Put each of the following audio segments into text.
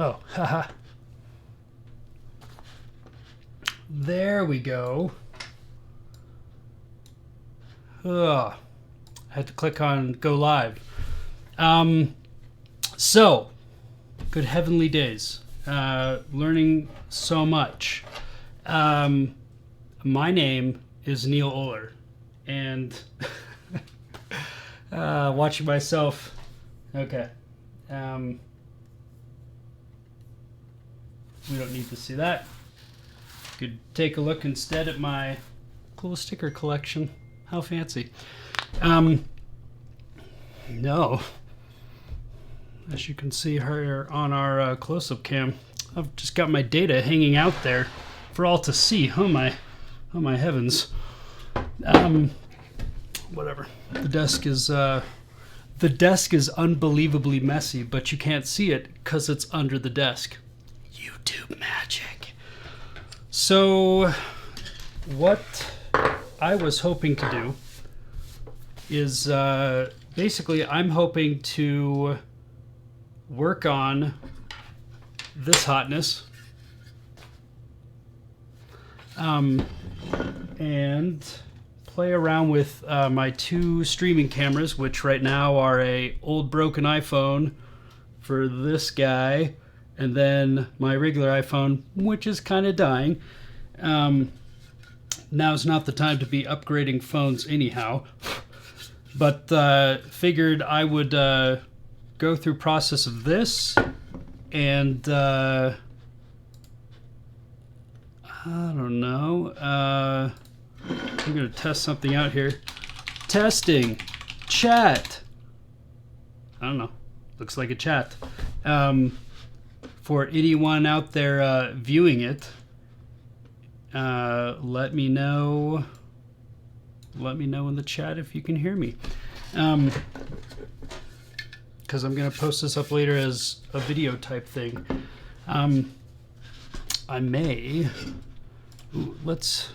Oh, haha. There we go. Ugh. I had to click on go live. So, good heavenly days. Learning so much. My name is Neil Oler, and watching myself. Okay. We don't need to see that. Could take a look instead at my cool sticker collection. How fancy. No. As you can see here on our close-up cam, I've just got my data hanging out there for all to see. Oh my heavens. Whatever. The desk is unbelievably messy, but you can't see it because it's under the desk. YouTube magic. So, what I was hoping to do is basically I'm hoping to work on this hotness and play around with my two streaming cameras, which right now are a old broken iPhone for this guy, and then my regular iPhone, which is kind of dying. Now's not the time to be upgrading phones anyhow, but figured I would go through process of this, and I don't know. I'm going to test something out here. Testing. Chat. I don't know. Looks like a chat. For anyone out there viewing it, let me know. Let me know in the chat if you can hear me. Because I'm going to post this up later as a video type thing. I may... Ooh, let's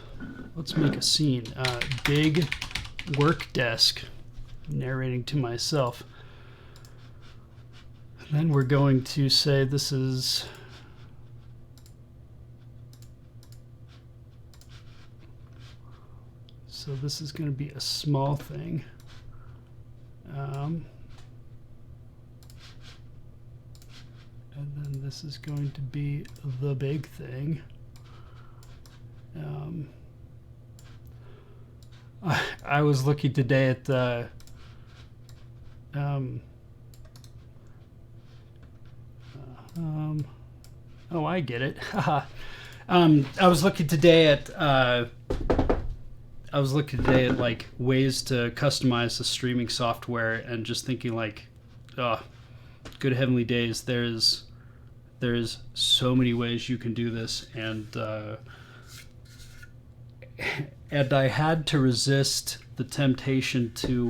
make a scene. Big work desk. Narrating to myself. And then we're going to say this is... So this is going to be a small thing. And then this is going to be the big thing. I was looking today at oh, I get it. I was looking today at like ways to customize the streaming software, and just thinking like, oh, good heavenly days. There's so many ways you can do this, and I had to resist the temptation to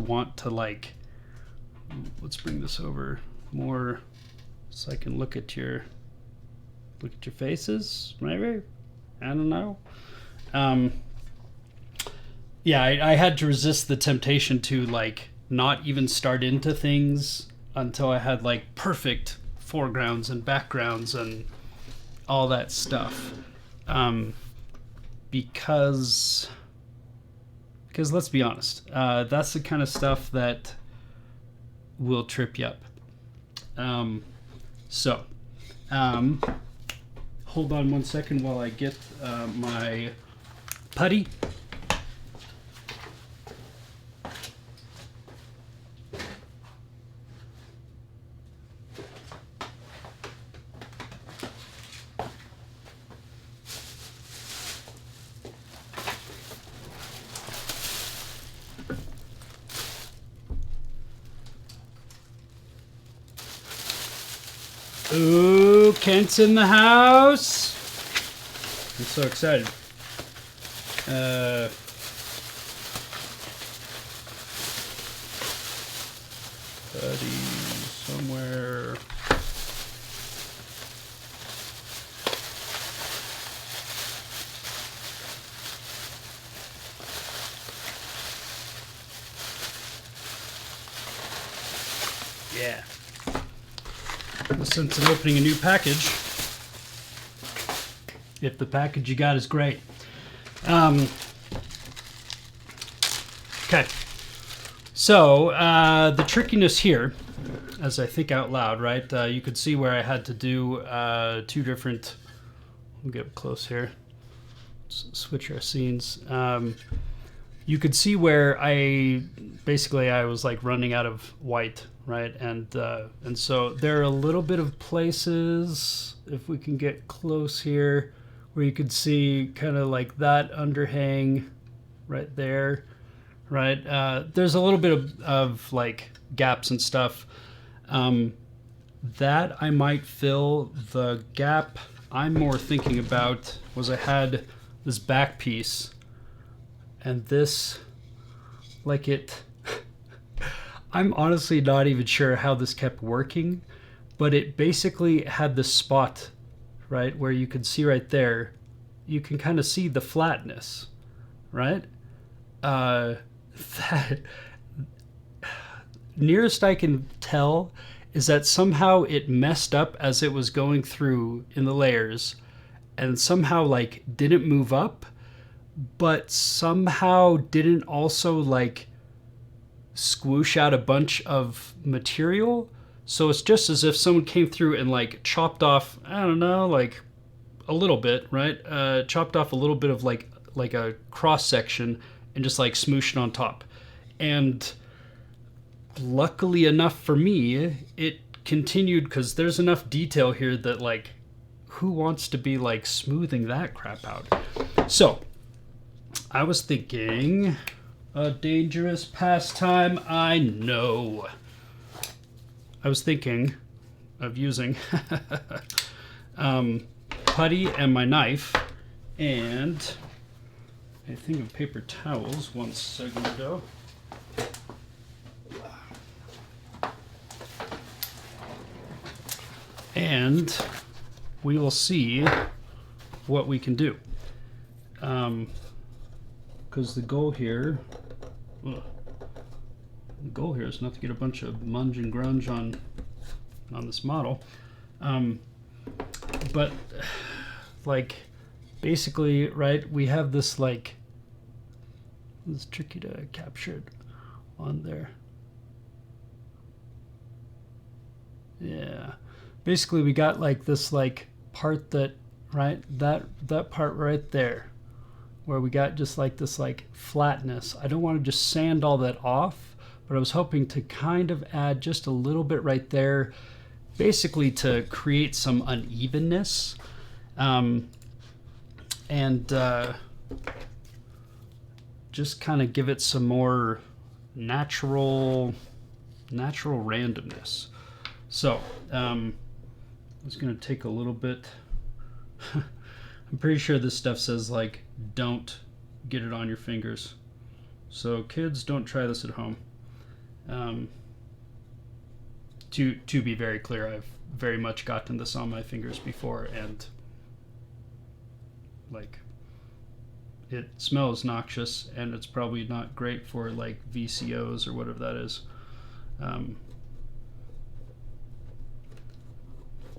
want to, like, let's bring this over more so I can look at your faces, maybe. I don't know. Yeah, I had to resist the temptation to, like, not even start into things until I had, like, perfect foregrounds and backgrounds and all that stuff. Because let's be honest, that's the kind of stuff that will trip you up. So, hold on one second while I get my putty. Ooh, Kent's in the house. I'm so excited. Buddy, somewhere. Yeah. In the sense of opening a new package, if the package you got is great. Okay. So, the trickiness here, as I think out loud, right? You could see where I had to do two different... We'll get close here. Switch our scenes. You could see where I was like running out of white, right? And so there are a little bit of places, if we can get close here, where you could see kind of like that underhang right there, right? There's a little bit of like gaps and stuff. That I might fill. The gap I'm more thinking about was I had this back piece and this, like it, I'm honestly not even sure how this kept working, but it basically had this spot, right, where you can see right there, you can kind of see the flatness, right? That nearest I can tell is that somehow it messed up as it was going through in the layers and somehow like didn't move up, but somehow didn't also like squoosh out a bunch of material. So it's just as if someone came through and like chopped off, I don't know, like a little bit, right? Chopped off a little bit of like a cross section and just like smooshed it on top. And luckily enough for me, it continued because there's enough detail here that like, who wants to be like smoothing that crap out? So I was thinking a dangerous pastime, I know. I was thinking of using putty and my knife and I think of paper towels 1 second ago. And we will see what we can do. Because the goal here is not to get a bunch of munge and grunge on this model. But like basically, right, we have this like, it's tricky to capture it on there. Yeah. Basically we got like this like part that, right, that part right there where we got just like this like flatness. I don't want to just sand all that off, but I was hoping to kind of add just a little bit right there, basically to create some unevenness, and just kind of give it some more natural randomness. So I'm just going to take a little bit. I'm pretty sure this stuff says like don't get it on your fingers, so kids, don't try this at home. To be very clear, I've very much gotten this on my fingers before, and like it smells noxious, and it's probably not great for like VCOs or whatever that is.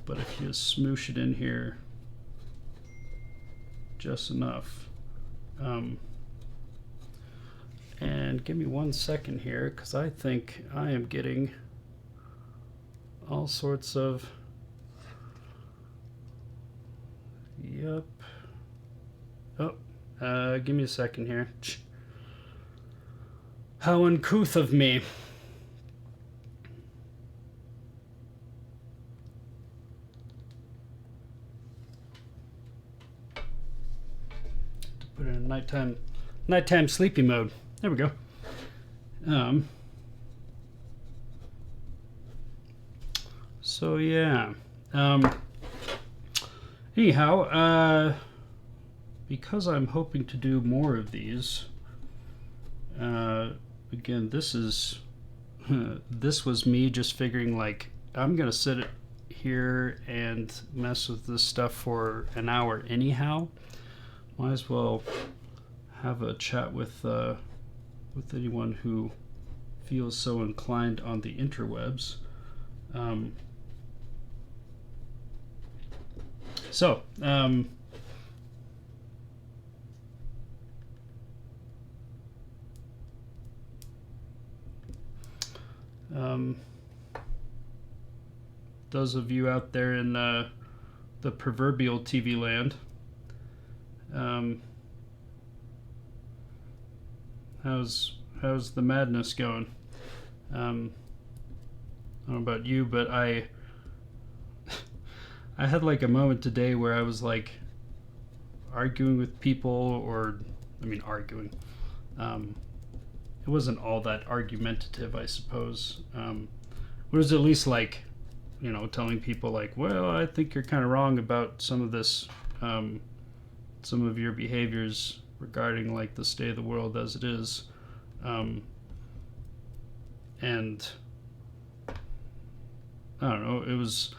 But if you smoosh it in here just enough, and give me 1 second here, because I think I am getting all sorts of, yep. Oh, give me a second here. How uncouth of me. To put it in nighttime sleepy mode. There we go. So yeah. Anyhow, because I'm hoping to do more of these, again, this is this was me just figuring like I'm gonna sit here and mess with this stuff for an hour anyhow. Might as well have a chat with anyone who feels so inclined on the interwebs. Um, so, those of you out there in the proverbial TV land, how's the madness going? I don't know about you, but I had like a moment today where I was like arguing with people, or arguing. It wasn't all that argumentative, I suppose. It was at least like, telling people like, well, I think you're kind of wrong about some of this, some of your behaviors regarding like the state of the world as it is. And I don't know, it was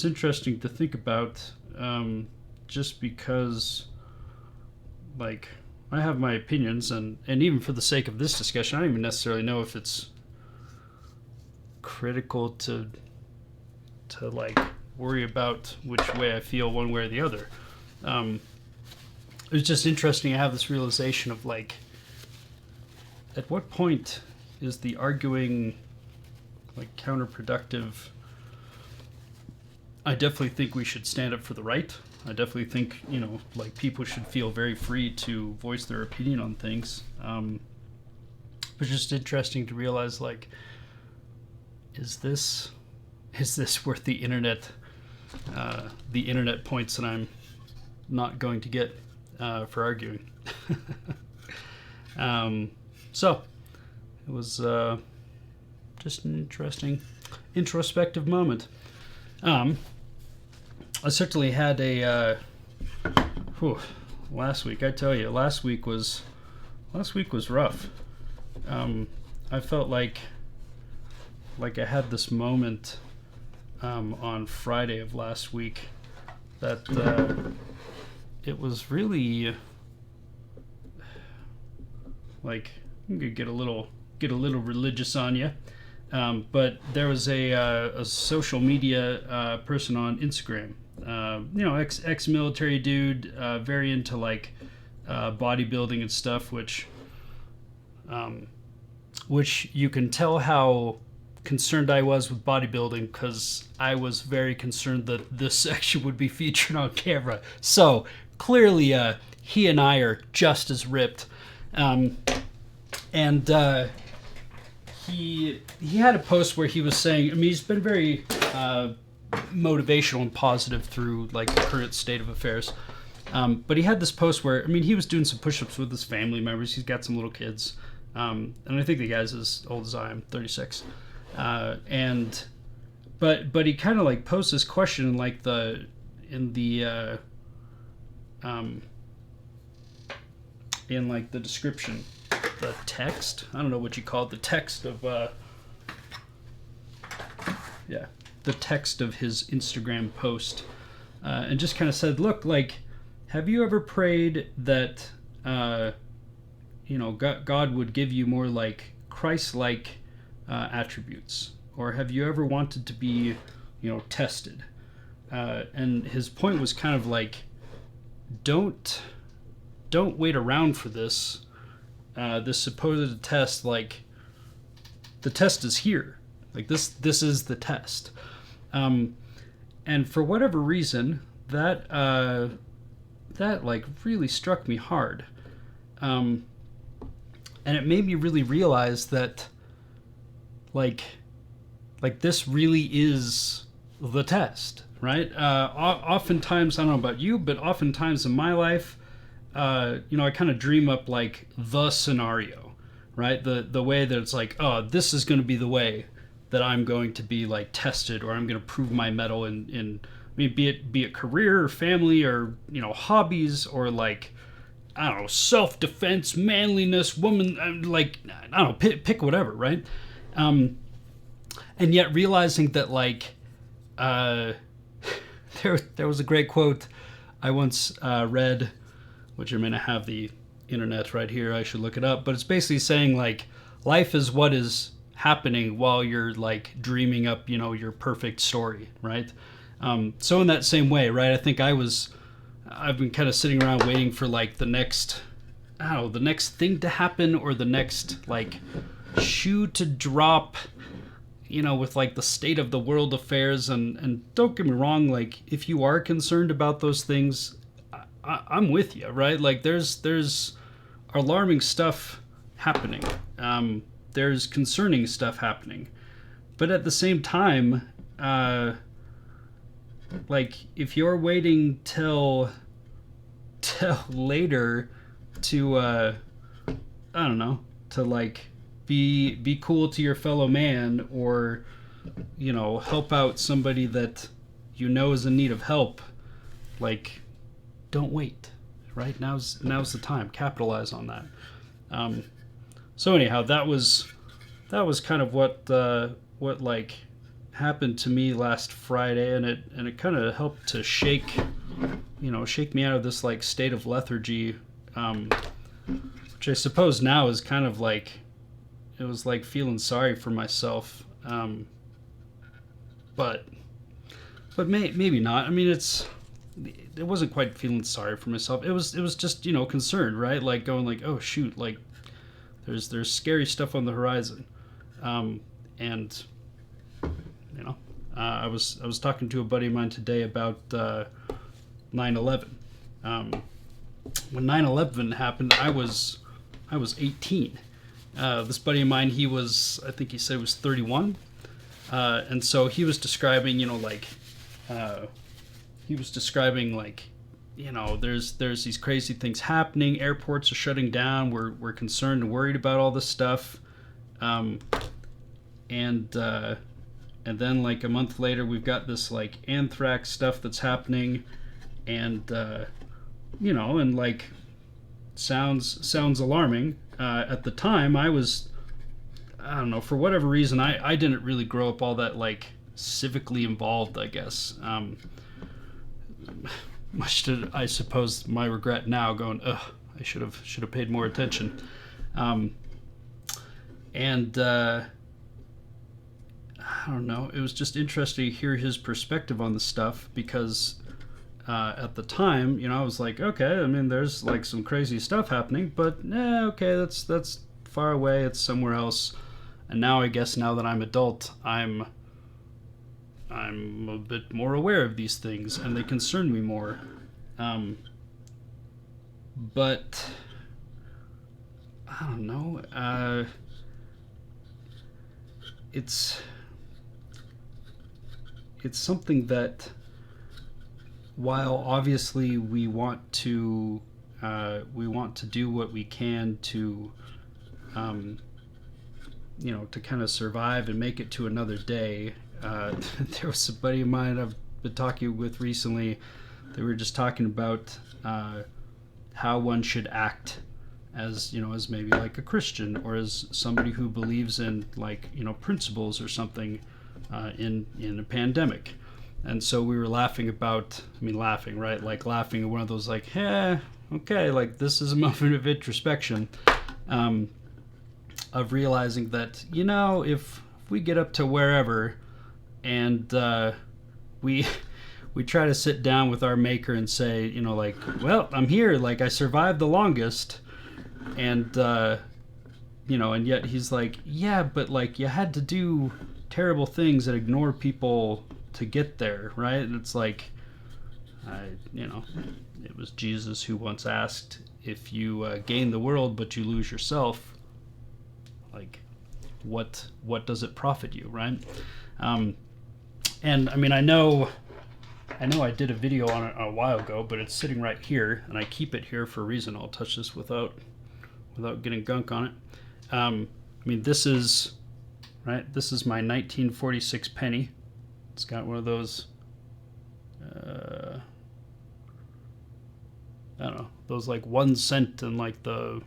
interesting to think about, just because like I have my opinions, and even for the sake of this discussion, I don't even necessarily know if it's critical to like worry about which way I feel one way or the other. It was just interesting to have this realization of like, at what point is the arguing like counterproductive? I definitely think we should stand up for the right. I definitely think, like people should feel very free to voice their opinion on things. It's just interesting to realize like, is this worth the internet points that I'm not going to get for arguing? So it was just an interesting introspective moment. I certainly had a last week. I tell you, last week was rough. I felt like I had this moment on Friday of last week that it was really like, I'm gonna get a little religious on you. But there was a social media person on Instagram, ex-military dude, very into like bodybuilding and stuff, which you can tell how concerned I was with bodybuilding, because I was very concerned that this section would be featured on camera. So clearly, he and I are just as ripped, and he had a post where he was saying, he's been very motivational and positive through like the current state of affairs. But he had this post where, he was doing some push-ups with his family members. He's got some little kids. And I think the guy's as old as I am, 36. But he kind of like posed this question in like the description, the text. I don't know what you call it, the text of the text of his Instagram post, and just kind of said, look, like, have you ever prayed that God would give you more like Christ-like attributes, or have you ever wanted to be tested? And his point was kind of like, don't wait around for this supposed test. Like, the test is here. Like, this is the test. And for whatever reason, that like really struck me hard. And it made me really realize that like this really is the test, right? Oftentimes, I don't know about you, but oftentimes in my life, I kind of dream up like the scenario, right? The way that it's like, oh, this is going to be the way that I'm going to be like tested, or I'm going to prove my mettle in be it career or family or hobbies, or like, I don't know, self-defense, manliness, woman, like, I don't know, pick whatever, right? And yet realizing that like there was a great quote I once read, which I may not have the internet right here, I should look it up, but it's basically saying like, life is what is happening while you're like dreaming up, you know, your perfect story, right? So in that same way, right, I think I've been kind of sitting around waiting for like the next, I don't know, the next thing to happen, or the next like shoe to drop, you know, with like the state of the world affairs. And don't get me wrong, like if you are concerned about those things, I'm with you, right? Like there's alarming stuff happening. There's concerning stuff happening. But at the same time, like if you're waiting till later to I don't know, to like be cool to your fellow man, or you know, help out somebody that you know is in need of help, like don't wait, right? Now's the time. Capitalize on that. So anyhow, that was kind of what like happened to me last Friday, and it kind of helped to shake me out of this like state of lethargy, which I suppose now is kind of like, it was like feeling sorry for myself, but maybe not. I mean, it wasn't quite feeling sorry for myself. It was just, you know, concerned, right? Like going like, oh shoot, like there's scary stuff on the horizon, and you know, I was talking to a buddy of mine today about 9/11. When 9/11 happened, I was 18. This buddy of mine, I think he said he was 31, and so he was describing, you know, like you know, there's these crazy things happening. Airports are shutting down. We're concerned and worried about all this stuff, and then like a month later, we've got this like anthrax stuff that's happening, and you know, and like sounds alarming. At the time, I don't know, for whatever reason, I didn't really grow up all that like civically involved, I guess. Much to, I suppose, my regret now, going, ugh, I should have paid more attention. And I don't know, it was just interesting to hear his perspective on the stuff, because at the time, you know, I was like, okay, I mean, there's like some crazy stuff happening, but okay, that's far away, it's somewhere else. And now I guess, now that I'm adult, I'm a bit more aware of these things, and they concern me more. But I don't know. It's something that, while obviously we want to do what we can to, you know, to kind of survive and make it to another day. There was a buddy of mine I've been talking with recently. They were just talking about how one should act as, you know, as maybe like a Christian, or as somebody who believes in, like, you know, principles or something in a pandemic. And so we were laughing about, right? Like laughing at one of those like, okay, like this is a moment of introspection, of realizing that, you know, if we get up to wherever, and we try to sit down with our maker and say, you know, like, well, I'm here, like I survived the longest, and you know, and yet he's like, yeah, but like you had to do terrible things and ignore people to get there, right? And it's like, you know, it was Jesus who once asked, if you gain the world but you lose yourself, like what does it profit you, right? And I mean, I know I did a video on it a while ago, but it's sitting right here, and I keep it here for a reason. I'll touch this without getting gunk on it. I mean, this is my 1946 penny. It's got one of those, I don't know, those like 1 cent and like the,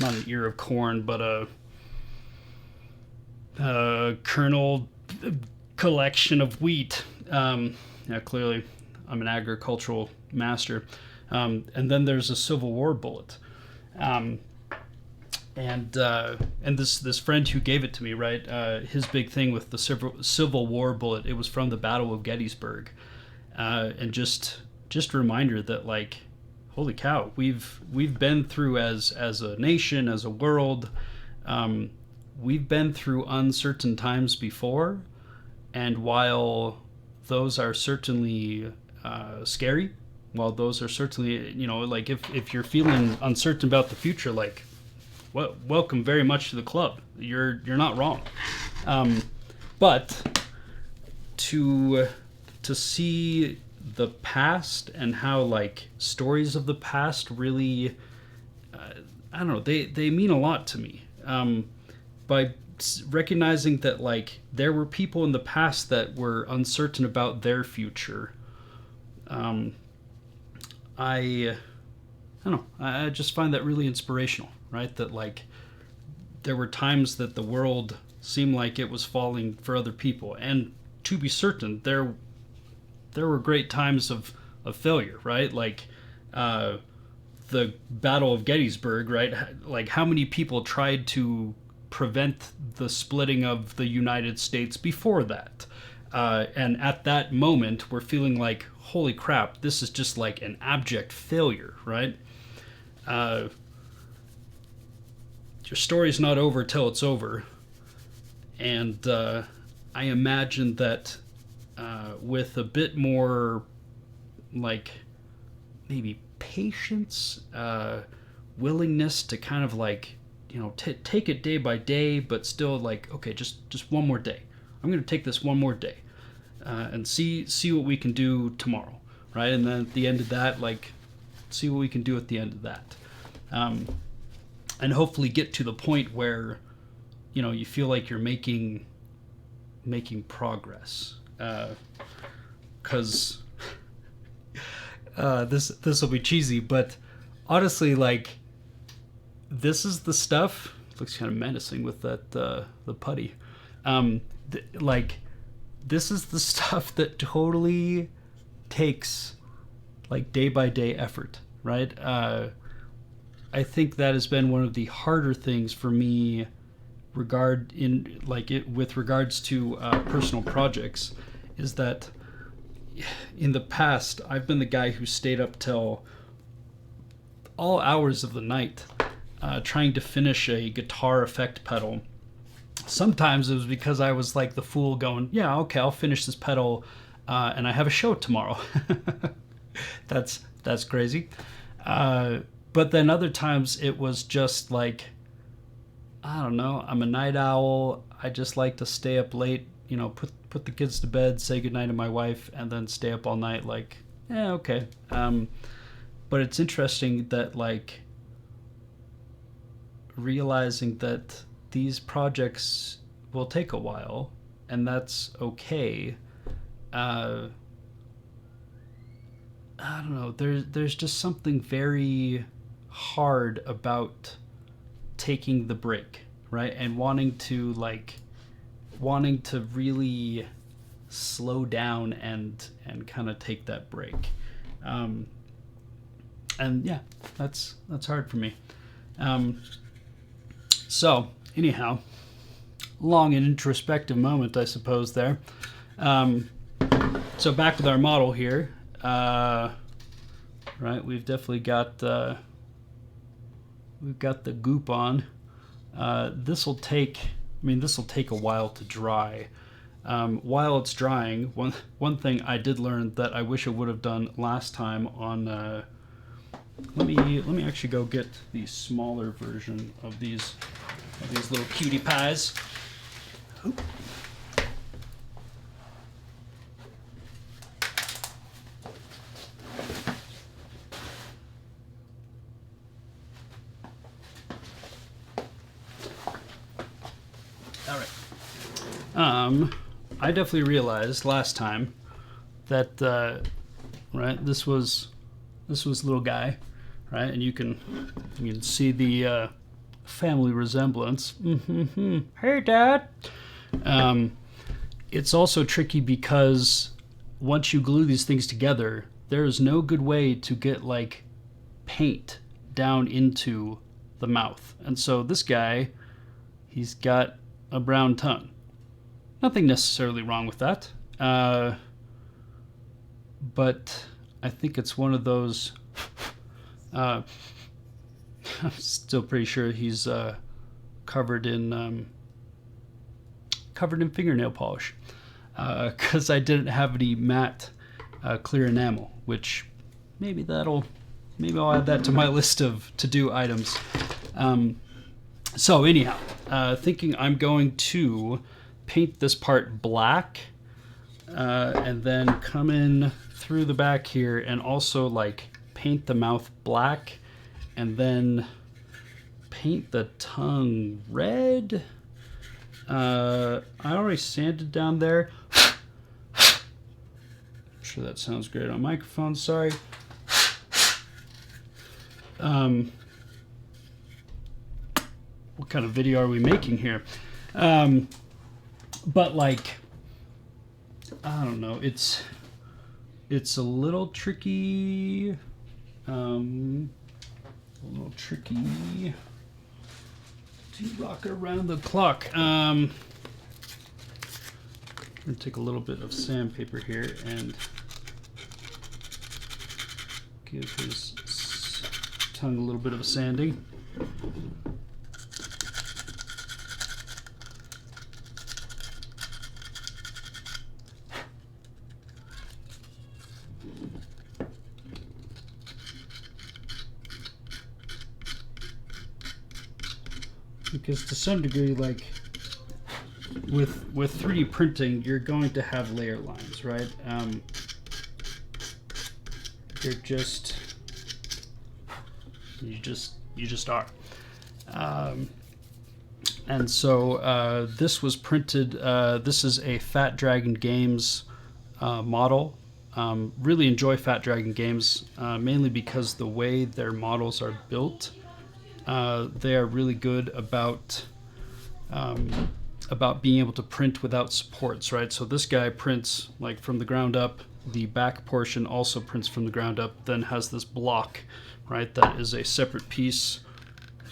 not an ear of corn, but a kernel collection of wheat. Yeah, clearly I'm an agricultural master. And then there's a Civil War bullet. and this friend who gave it to me, right? His big thing with the Civil War bullet, it was from the Battle of Gettysburg, and just a reminder that, like, holy cow, we've been through as a nation, as a world, we've been through uncertain times before, and while those are certainly scary, while those are certainly, like, if you're feeling uncertain about the future, like, welcome very much to the club. You're not wrong. But to see the past and how, like, stories of the past really, I don't know, they mean a lot to me. By recognizing that, like, there were people in the past that were uncertain about their future. I don't know. I just find that really inspirational, right? That, like, there were times that the world seemed like it was falling for other people, and to be certain, there were great times of failure, right? Like, the Battle of Gettysburg, right? Like, how many people tried to prevent the splitting of the United States before that? And at that moment, we're feeling like, holy crap, this is just like an abject failure, right? Your story's not over till it's over. And I imagine that with a bit more, like, maybe patience, willingness to kind of, like, take it day by day, but still, like, okay, just one more day. I'm going to take this one more day and see what we can do tomorrow, right? And then at the end of that, like, see what we can do at the end of that. And hopefully get to the point where, you feel like you're making progress. Because this will be cheesy, but honestly, like, this is the stuff. Looks kind of menacing with that the putty. Like, this is the stuff that totally takes, like, day by day effort, right? I think that has been one of the harder things for me with regards to personal projects, is that in the past I've been the guy who stayed up till all hours of the night trying to finish a guitar effect pedal. Sometimes it was because I was like the fool going, yeah, okay, I'll finish this pedal and I have a show tomorrow. That's crazy. But then other times it was just like, I don't know, I'm a night owl. I just like to stay up late, put the kids to bed, say goodnight to my wife, and then stay up all night, like, yeah, okay. But it's interesting that, like, realizing that these projects will take a while, and that's okay. I don't know, there's just something very hard about taking the break, right? And wanting to really slow down and kind of take that break. And yeah, that's hard for me. So anyhow, long and introspective moment, I suppose, there. So back with our model here. Right, we've definitely got we've got the goop on. This will take a while to dry. While it's drying, one thing I did learn that I wish I would have done last time on. Let me actually go get the smaller version of these little cutie pies. Oop. All right. I definitely realized last time that right, this was little guy, right, and you can see the family resemblance. Mm-hmm. Hey, Dad. It's also tricky because once you glue these things together, there is no good way to get, like, paint down into the mouth. And so this guy, he's got a brown tongue. Nothing necessarily wrong with that. But I think it's one of those... I'm still pretty sure he's covered in fingernail polish, because I didn't have any matte clear enamel, which maybe I'll add that to my list of to-do items. So anyhow, thinking I'm going to paint this part black, and then come in through the back here and also like paint the mouth black, and then paint the tongue red. I already sanded down there. I'm sure that sounds great on microphone, sorry. What kind of video are we making here? But like, I don't know, it's a little tricky. A little tricky to rock it around the clock. I'm gonna take a little bit of sandpaper here and give his tongue a little bit of a sanding. Because to some degree, like with 3D printing, you're going to have layer lines, right? They're just you just are. And so this was printed. This is a Fat Dragon Games model. Really enjoy Fat Dragon Games, mainly because the way their models are built. They are really good about being able to print without supports, right? So this guy prints like from the ground up. The back portion also prints from the ground up, then has this block, right? That is a separate piece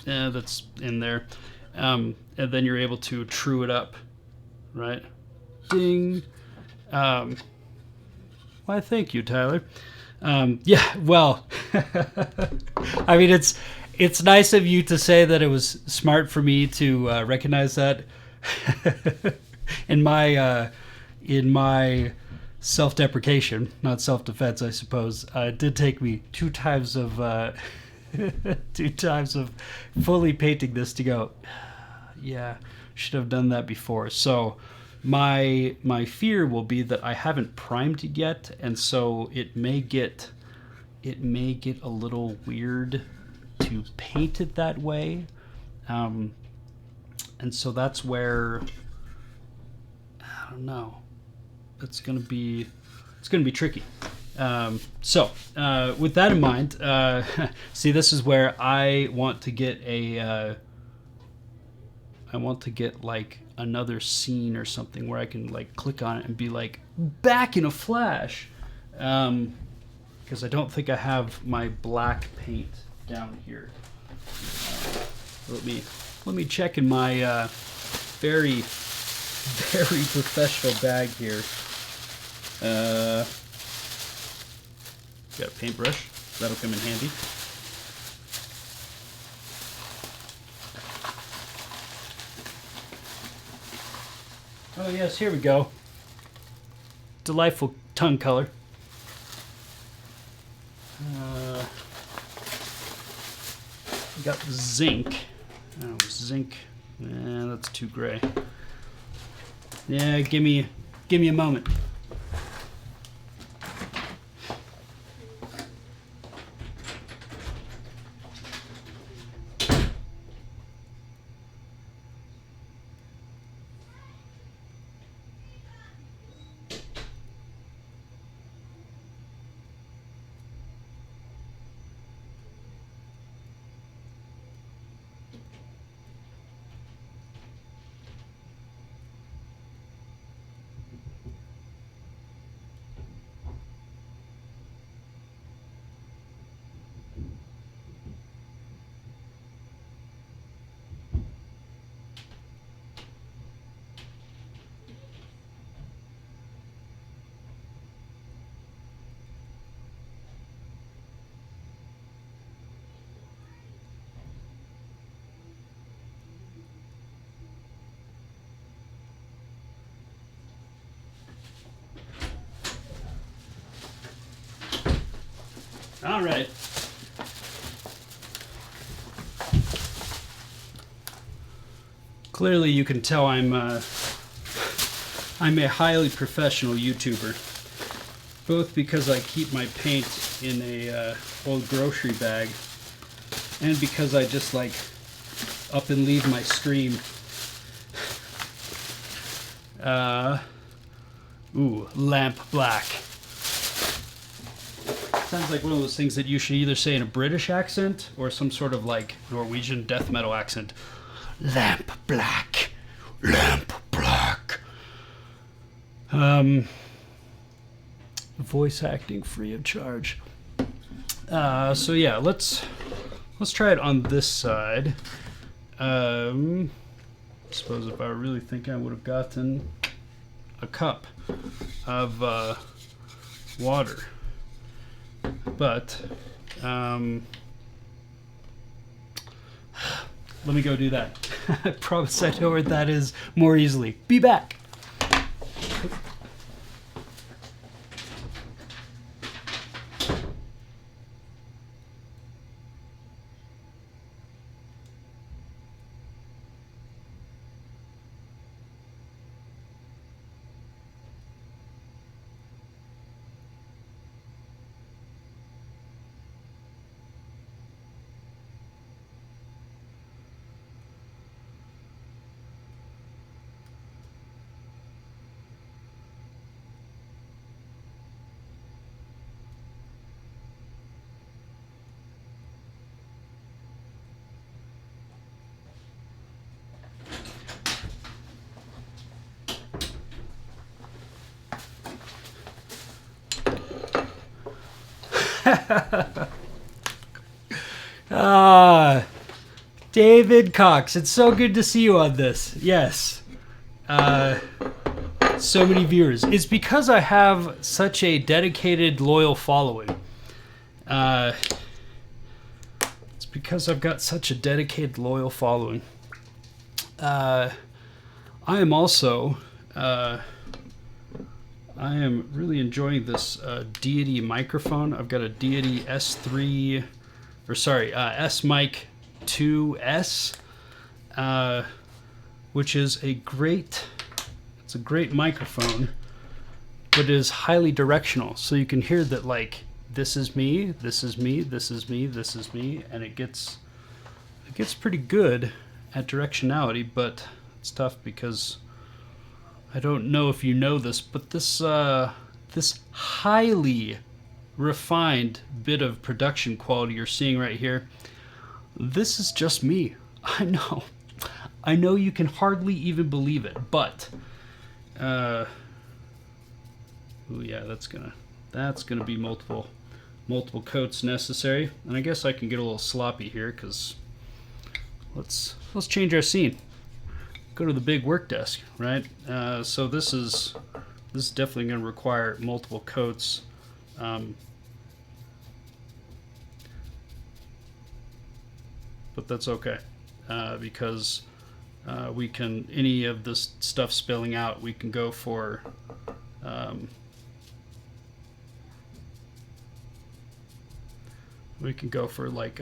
that's in there. And then you're able to true it up, right? Ding. Why, thank you, Tyler. Yeah, well, I mean, it's nice of you to say that it was smart for me to recognize that. In my self-deprecation, not self-defense, I suppose, it did take me two times of fully painting this to go, yeah, should have done that before. So my fear will be that I haven't primed it yet, and so it may get a little weird to paint it that way, and so that's where, I don't know, it's gonna be tricky. So with that in mind, see, this is where I want to get like another scene or something where I can like click on it and be like back in a flash, because I don't think I have my black paint down here. Let me check in my very professional bag here. Got a paintbrush. That'll come in handy. Oh yes, here we go. Delightful tongue color. Got zinc. Oh, zinc. That's too gray. Yeah, give me a moment. All right. Clearly, you can tell I'm a highly professional YouTuber, both because I keep my paint in a old grocery bag, and because I just like up and leave my stream. Ooh, lamp black. Sounds like one of those things that you should either say in a British accent or some sort of like Norwegian death metal accent. Lamp black. Lamp black. Voice acting free of charge. So yeah, let's try it on this side. Suppose if I really think I would have gotten a cup of water, but let me go do that. I promise I know where that is more easily. Be back. David Cox, it's so good to see you on this. Yes. So many viewers. It's because I have such a dedicated, loyal following. It's because I've got such a dedicated, loyal following. I am also... I am really enjoying this Deity microphone. I've got a Deity S3, or sorry, S-Mic 2S, which is a great microphone, but it is highly directional. So you can hear that, like, this is me, this is me, this is me, this is me, and it gets pretty good at directionality, but it's tough because I don't know if you know this, but this highly refined bit of production quality you're seeing right here, this is just me. I know you can hardly even believe it, but oh yeah, that's gonna be multiple coats necessary, and I guess I can get a little sloppy here because let's change our scene. Go to the big work desk, right? So this is definitely going to require multiple coats. But that's okay, because we can, any of this stuff spilling out, we can go for like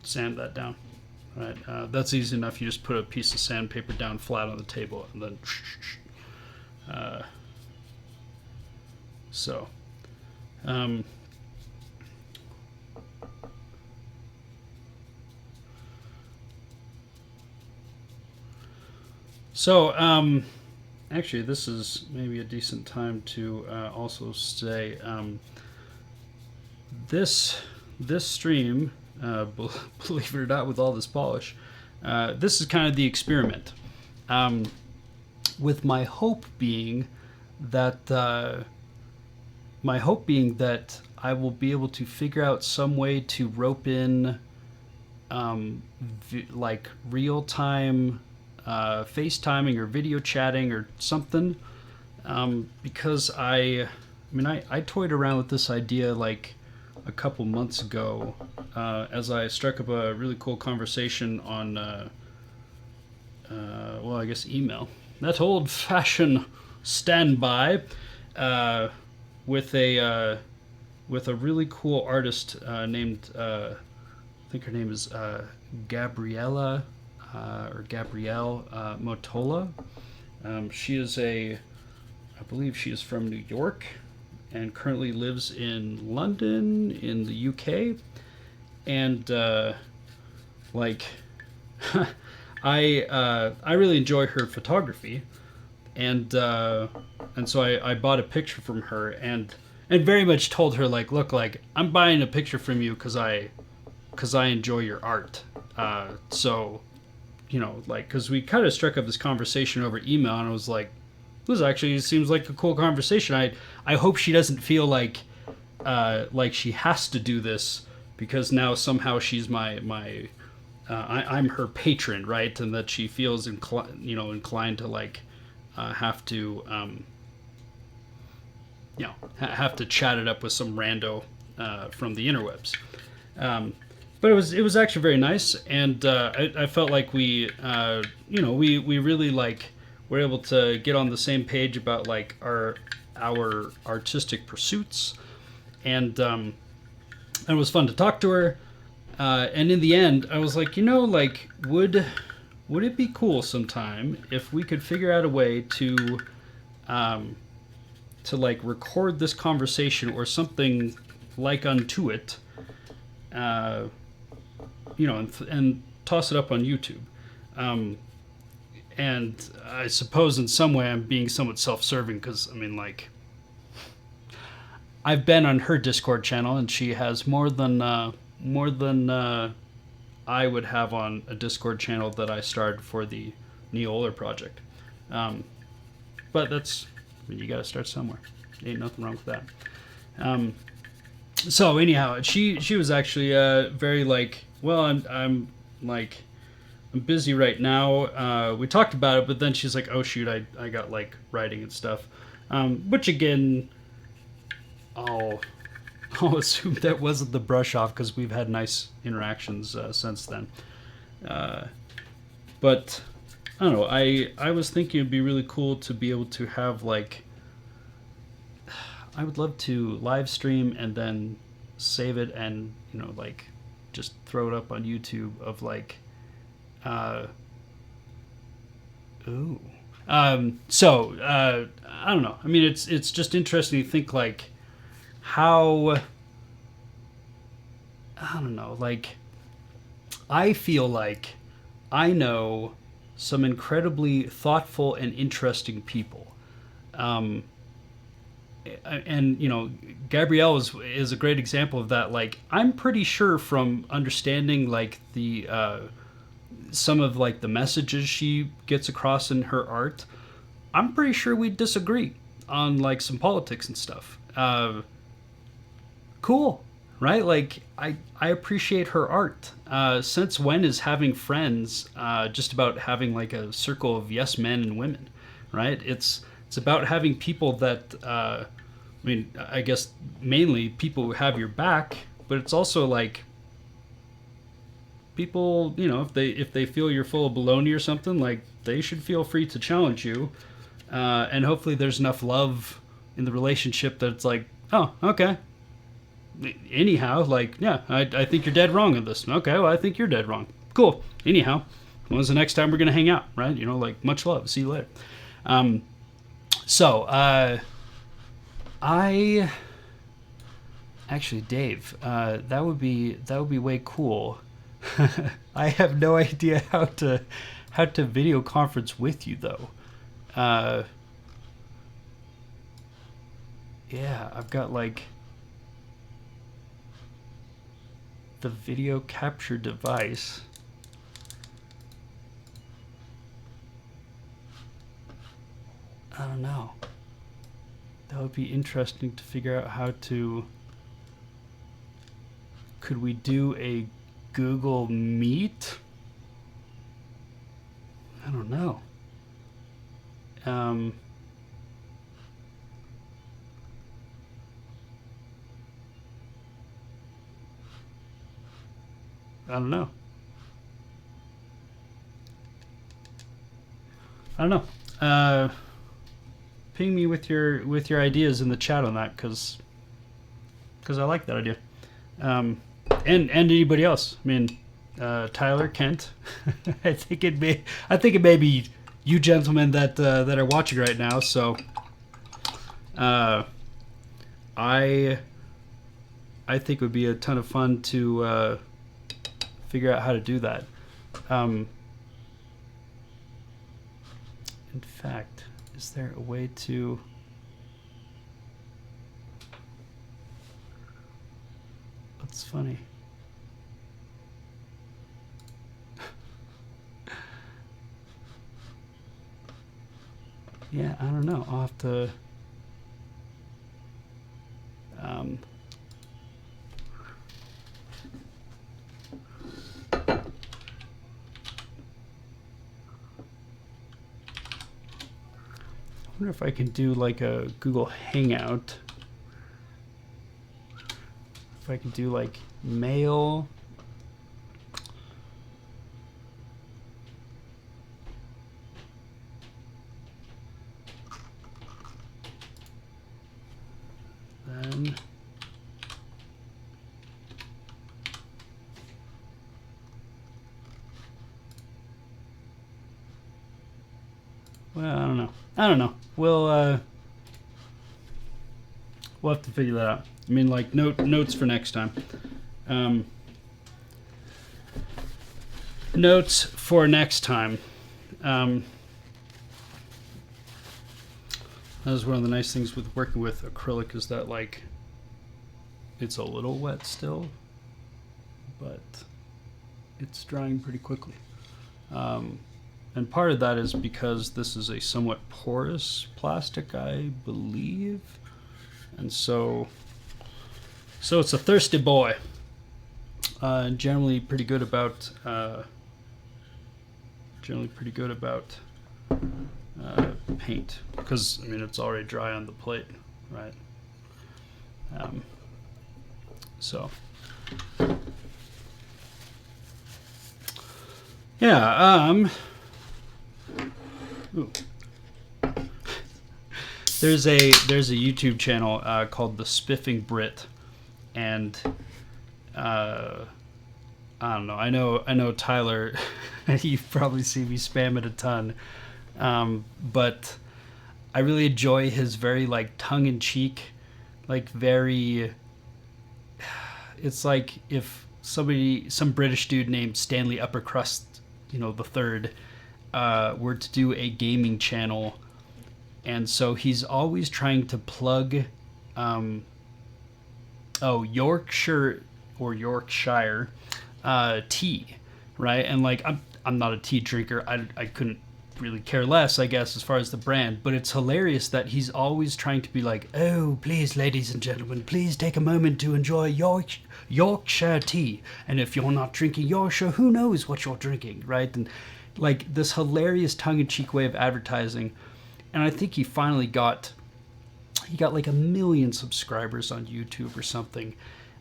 sand that down. Right, that's easy enough. You just put a piece of sandpaper down flat on the table, and then so actually, this is maybe a decent time to also say this stream. Believe it or not, with all this polish, this is kind of the experiment. With my hope being that I will be able to figure out some way to rope in like real-time FaceTiming or video chatting or something, because I toyed around with this idea like a couple months ago, as I struck up a really cool conversation on, well, I guess email. That old-fashioned standby, with a with a really cool artist named I think her name is Gabriella or Gabrielle Motola. She is I believe she is from New York and currently lives in London in the UK. And like, I really enjoy her photography, and so I bought a picture from her and very much told her like, look, like I'm buying a picture from you because I enjoy your art. So, you know, like, because we kind of struck up this conversation over email, and I was like, this actually seems like a cool conversation. I hope she doesn't feel like she has to do this because now somehow she's I'm her patron, right? And that she feels inclined to like have to have to chat it up with some rando from the interwebs. But it was actually very nice, and I felt like we really like were able to get on the same page about like our artistic pursuits, and it was fun to talk to her. And in the end, I was like, like would it be cool sometime if we could figure out a way to like record this conversation or something like unto it, and toss it up on YouTube. And I suppose in some way I'm being somewhat self-serving because, I mean, like, I've been on her Discord channel and she has more than I would have on a Discord channel that I started for the Neo-Oler project. But that's, I mean, you got to start somewhere. Ain't nothing wrong with that. So anyhow, she was actually very like, well, I'm busy right now. We talked about it, but then she's like, oh shoot, I got like writing and stuff. Which again, I'll assume that wasn't the brush off because we've had nice interactions since then. But I don't know. I was thinking it'd be really cool to be able to have like, I would love to live stream and then save it and like just throw it up on YouTube of like, ooh. So I don't know. I mean, it's just interesting to think like how, I don't know, like I feel like I know some incredibly thoughtful and interesting people. And Gabrielle is a great example of that. Like, I'm pretty sure from understanding like the some of like the messages she gets across in her art, I'm pretty sure we disagree on like some politics and stuff. Cool, right? Like I appreciate her art. Since when is having friends just about having like a circle of yes men and women, right? It's about having people that, I mean, I guess mainly people who have your back, but it's also like people, if they feel you're full of baloney or something, like they should feel free to challenge you. And hopefully there's enough love in the relationship that it's like, oh, okay. Anyhow, like, yeah, I think you're dead wrong on this. Okay, well, I think you're dead wrong. Cool. Anyhow, when's the next time we're going to hang out, right? Like, much love. See you later. So, I actually, Dave, that would be way cool. I have no idea how to video conference with you though. Yeah, I've got like the video capture device. I don't know. That would be interesting to figure out how to. Could we do a Google Meet? I don't know. I don't know. Ping me with your ideas in the chat on that, because because I like that idea. And anybody else. I mean, Tyler, Kent. I think it may be you gentlemen that are watching right now. So, I think it would be a ton of fun to figure out how to do that. In fact, is there a way to? That's funny. Yeah, I don't know. I'll have to. I wonder if I can do like a Google Hangout. If I can do like mail. Then well, I don't know. We'll have to figure that out. I mean, like notes for next time. Notes for next time. That is one of the nice things with working with acrylic is that like it's a little wet still, but it's drying pretty quickly. And part of that is because this is a somewhat porous plastic, I believe. And so it's a thirsty boy. Generally pretty good about paint, because I mean it's already dry on the plate, right? So yeah. Ooh. There's a YouTube channel called The Spiffing Brit, and I don't know. I know Tyler. You probably see me spam it a ton, but I really enjoy his very like tongue-in-cheek, like very. It's like if some British dude named Stanley Uppercrust, the third, were to do a gaming channel, and so he's always trying to plug, Yorkshire or Yorkshire, tea, right? And like I'm not a tea drinker. I couldn't really care less, I guess, as far as the brand, but it's hilarious that he's always trying to be like, oh, please, ladies and gentlemen, please take a moment to enjoy Yorkshire tea. And if you're not drinking Yorkshire, who knows what you're drinking, right? And like this hilarious tongue-in-cheek way of advertising. And I think he finally got like 1 million subscribers on YouTube or something.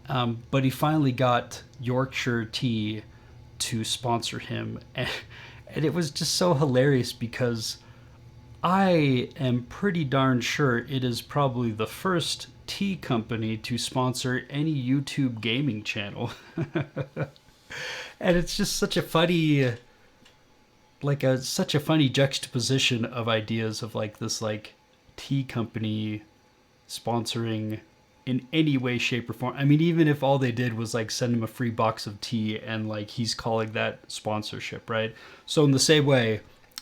But he finally got Yorkshire tea to sponsor him. And it was just so hilarious because I am pretty darn sure it is probably the first tea company to sponsor any YouTube gaming channel. And it's just such a funny, such a funny juxtaposition of ideas of like this like tea company sponsoring in any way, shape, or form. I mean, even if all they did was like send him a free box of tea and like he's calling that sponsorship, right? So in the same way,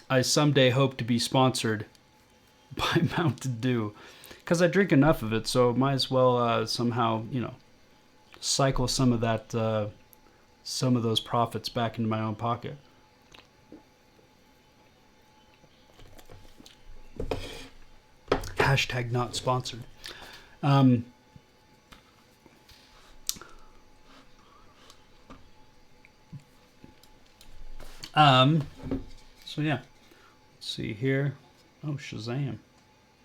I someday hope to be sponsored by Mountain Dew, because I drink enough of it, so might as well somehow, cycle some of that, some of those profits back into my own pocket. Hashtag not sponsored. So yeah, let's see here. Oh, Shazam.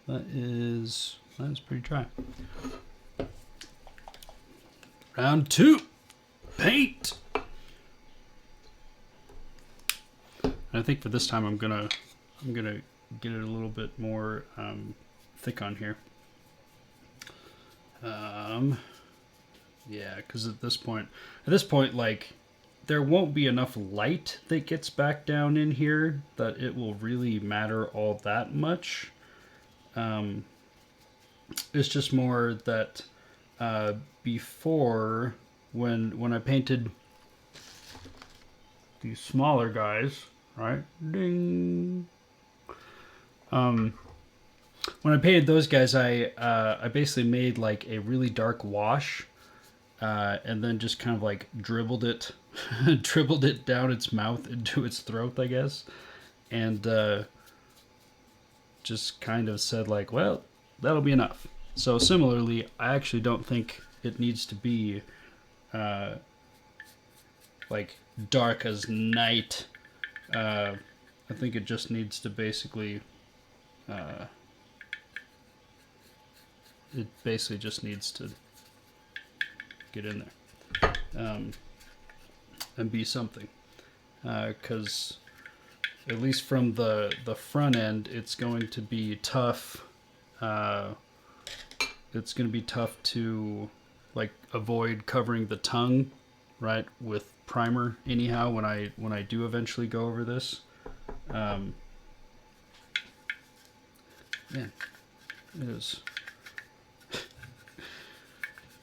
That is pretty dry. Round 2. Paint. And I think for this time I'm gonna get it a little bit more thick on here. Yeah, because at this point, like, there won't be enough light that gets back down in here that it will really matter all that much. Um, it's just more that before, when I painted these smaller guys, right? Ding. Um, when I painted those guys, I basically made like a really dark wash, and then just kind of like dribbled it, dribbled it down its mouth into its throat, I guess, and just kind of said like, well, that'll be enough. So similarly, I actually don't think it needs to be uh, like dark as night. I think it just needs to basically, uh, it basically just needs to get in there and be something. Because at least from the front end, it's going to be tough. It's going to be tough to like avoid covering the tongue, right, with primer. Anyhow, when I do eventually go over this, man, it is.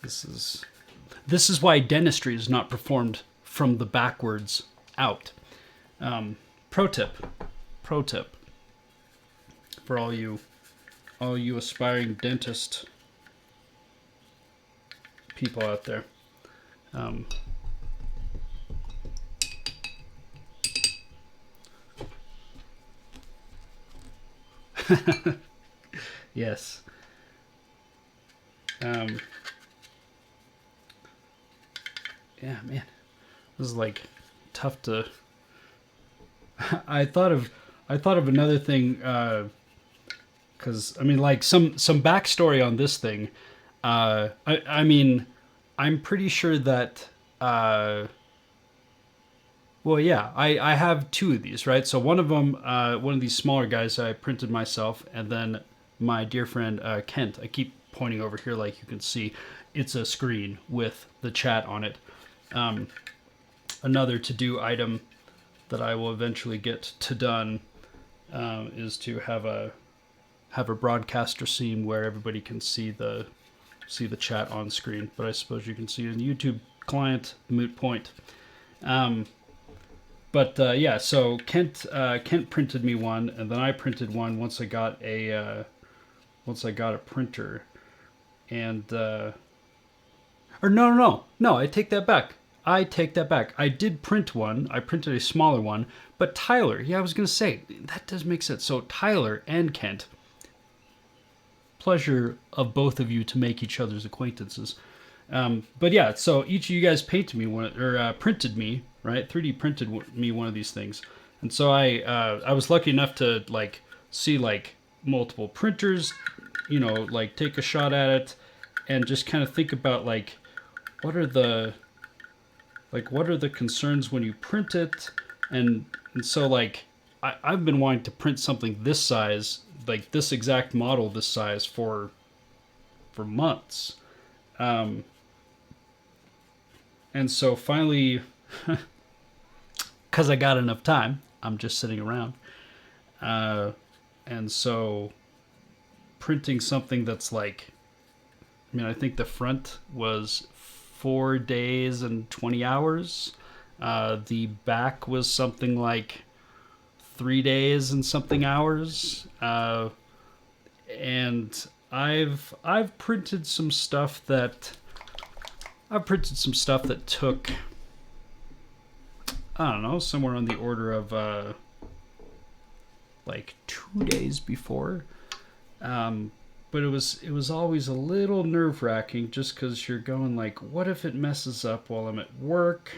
This is why dentistry is not performed from the backwards out. Pro tip, pro tip for all you aspiring dentist people out there. Yes. Yeah, man, this is like tough to. I thought of another thing, because I mean, like some backstory on this thing. I mean, I'm pretty sure that. Well, yeah, I have two of these, right? So one of them, one of these smaller guys, I printed myself, and then my dear friend Kent. I keep pointing over here, like you can see, it's a screen with the chat on it. Another to-do item that I will eventually get to done is to have a broadcaster scene where everybody can see the chat on screen. But I suppose you can see it in the YouTube client. Moot point. But yeah, so Kent printed me one, and then I printed one once I got a printer, and or no, I take that back. I did print one. I printed a smaller one, but Tyler, yeah, I was gonna say that does make sense. So Tyler and Kent, pleasure of both of you to make each other's acquaintances. But yeah, so each of you guys painted me one, or printed me, right? 3D printed me one of these things, and so I was lucky enough to like see like multiple printers, like take a shot at it, and just kind of think about like what are the concerns when you print it, and so like I've been wanting to print something this size, like this exact model this size for months. And so finally, because I got enough time, I'm just sitting around. And so printing something that's like, I mean, I think the front was 4 days and 20 hours. The back was something like 3 days and something hours. And I've printed some stuff that took, I don't know, somewhere on the order of like 2 days before. But it was always a little nerve-wracking just because you're going like, what if it messes up while I'm at work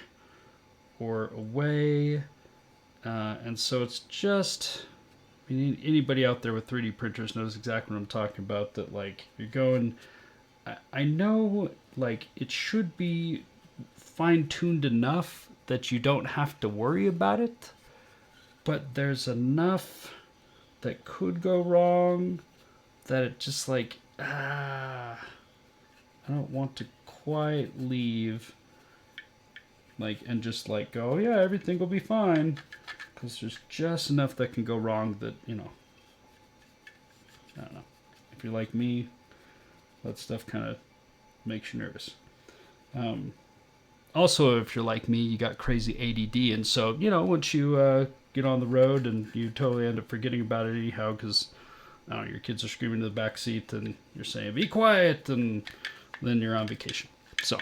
or away? And so it's just, I mean, anybody out there with 3D printers knows exactly what I'm talking about, that like you're going, I know like it should be fine-tuned enough that you don't have to worry about it, but there's enough that could go wrong that it just like, I don't want to quite leave like and just like go, oh, yeah, everything will be fine, because there's just enough that can go wrong that, you know, I don't know. If you're like me, that stuff kind of makes you nervous. Also, if you're like me, you got crazy ADD, and so, you know, once you get on the road and you totally end up forgetting about it anyhow, because, I don't know, your kids are screaming in the back seat and you're saying, be quiet, and then you're on vacation. So,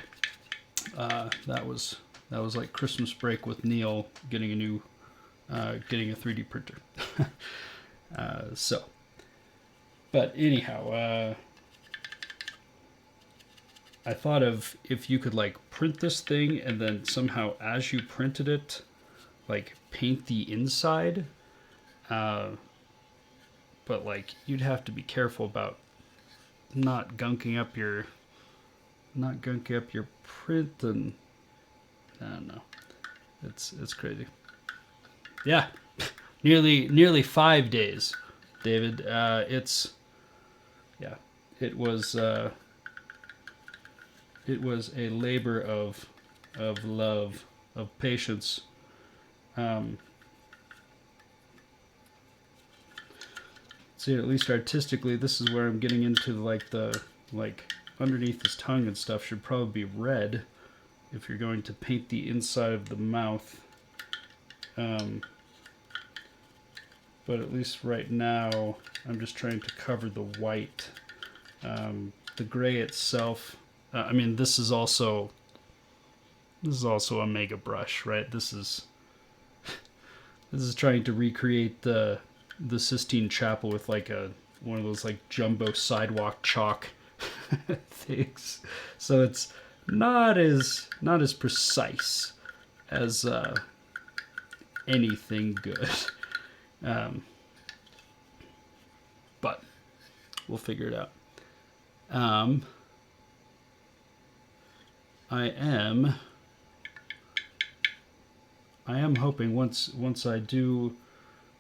that was like Christmas break with Neil getting getting a 3D printer. But anyhow, I thought of if you could like print this thing and then somehow as you printed it, like paint the inside. But like you'd have to be careful about not gunking up your print, and I don't know. It's crazy. Yeah. nearly 5 days, David. It was a labor of love, of patience. See, at least artistically, this is where I'm getting into the underneath his tongue and stuff should probably be red if you're going to paint the inside of the mouth. But at least right now, I'm just trying to cover the white. The gray itself. I mean, this is also a mega brush, right? This is trying to recreate the Sistine Chapel with like one of those like jumbo sidewalk chalk things. So it's not as precise as anything good. But we'll figure it out. I am hoping once I do,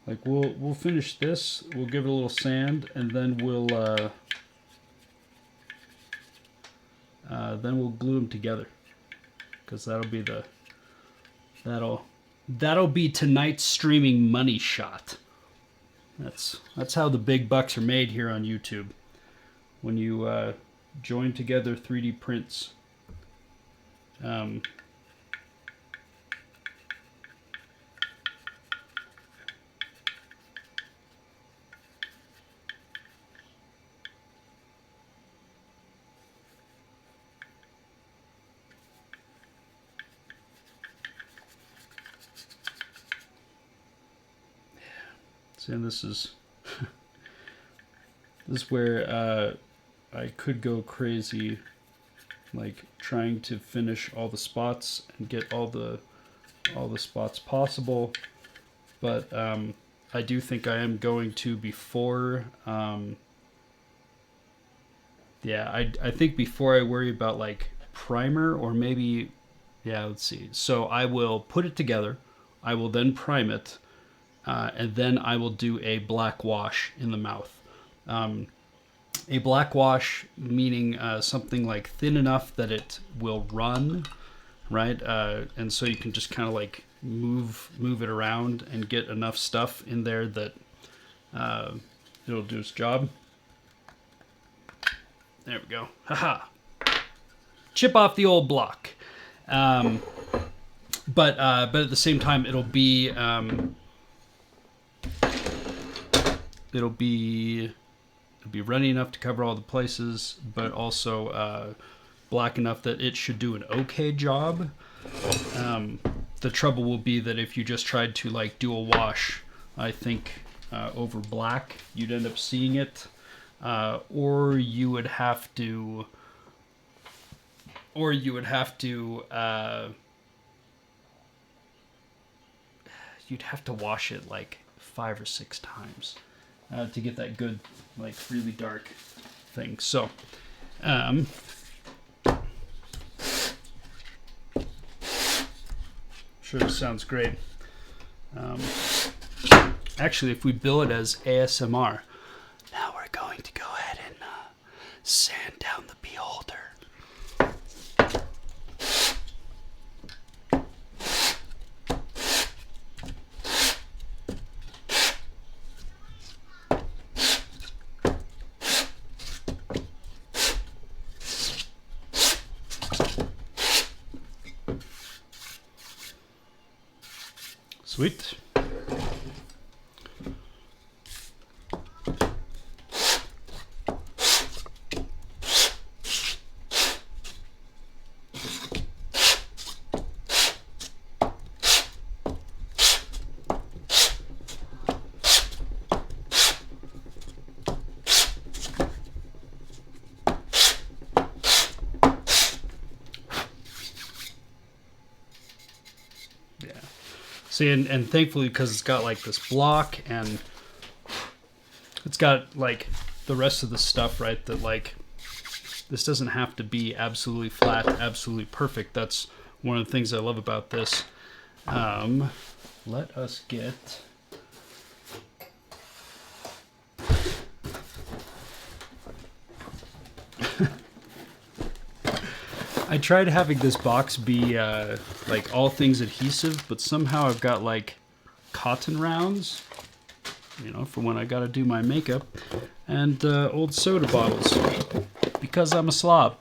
like we'll finish this, we'll give it a little sand, and then we'll glue them together, because that'll be tonight's streaming money shot. That's how the big bucks are made here on YouTube, when you join together 3D prints. See, and this is where I could go crazy, like trying to finish all the spots and get all the spots possible. But I do think I am going to before. I think before I worry about like primer, or maybe, let's see. So I will put it together. I will then prime it. And then I will do a black wash in the mouth. A black wash meaning something like thin enough that it will run, right? And so you can just kind of like move it around and get enough stuff in there that it'll do its job. There we go. Haha. Chip off the old block. But at the same time, it'll be runny enough to cover all the places, but also black enough that it should do an okay job. The trouble will be that if you just tried to like do a wash, I think over black, you'd end up seeing it, or you would have to wash it like 5 or 6 times. To get that good, like, really dark thing. So, sure, this sounds great. Actually, if we bill it as ASMR, now we're going to go ahead and sand down the beholder. Sweet. See, and thankfully, because it's got like this block and it's got like the rest of the stuff, right, that like this doesn't have to be absolutely flat, absolutely perfect. That's one of the things I love about this. Let us get... I tried having this box be like all things adhesive, but somehow I've got like cotton rounds, you know, for when I gotta do my makeup, and old soda bottles, because I'm a slob.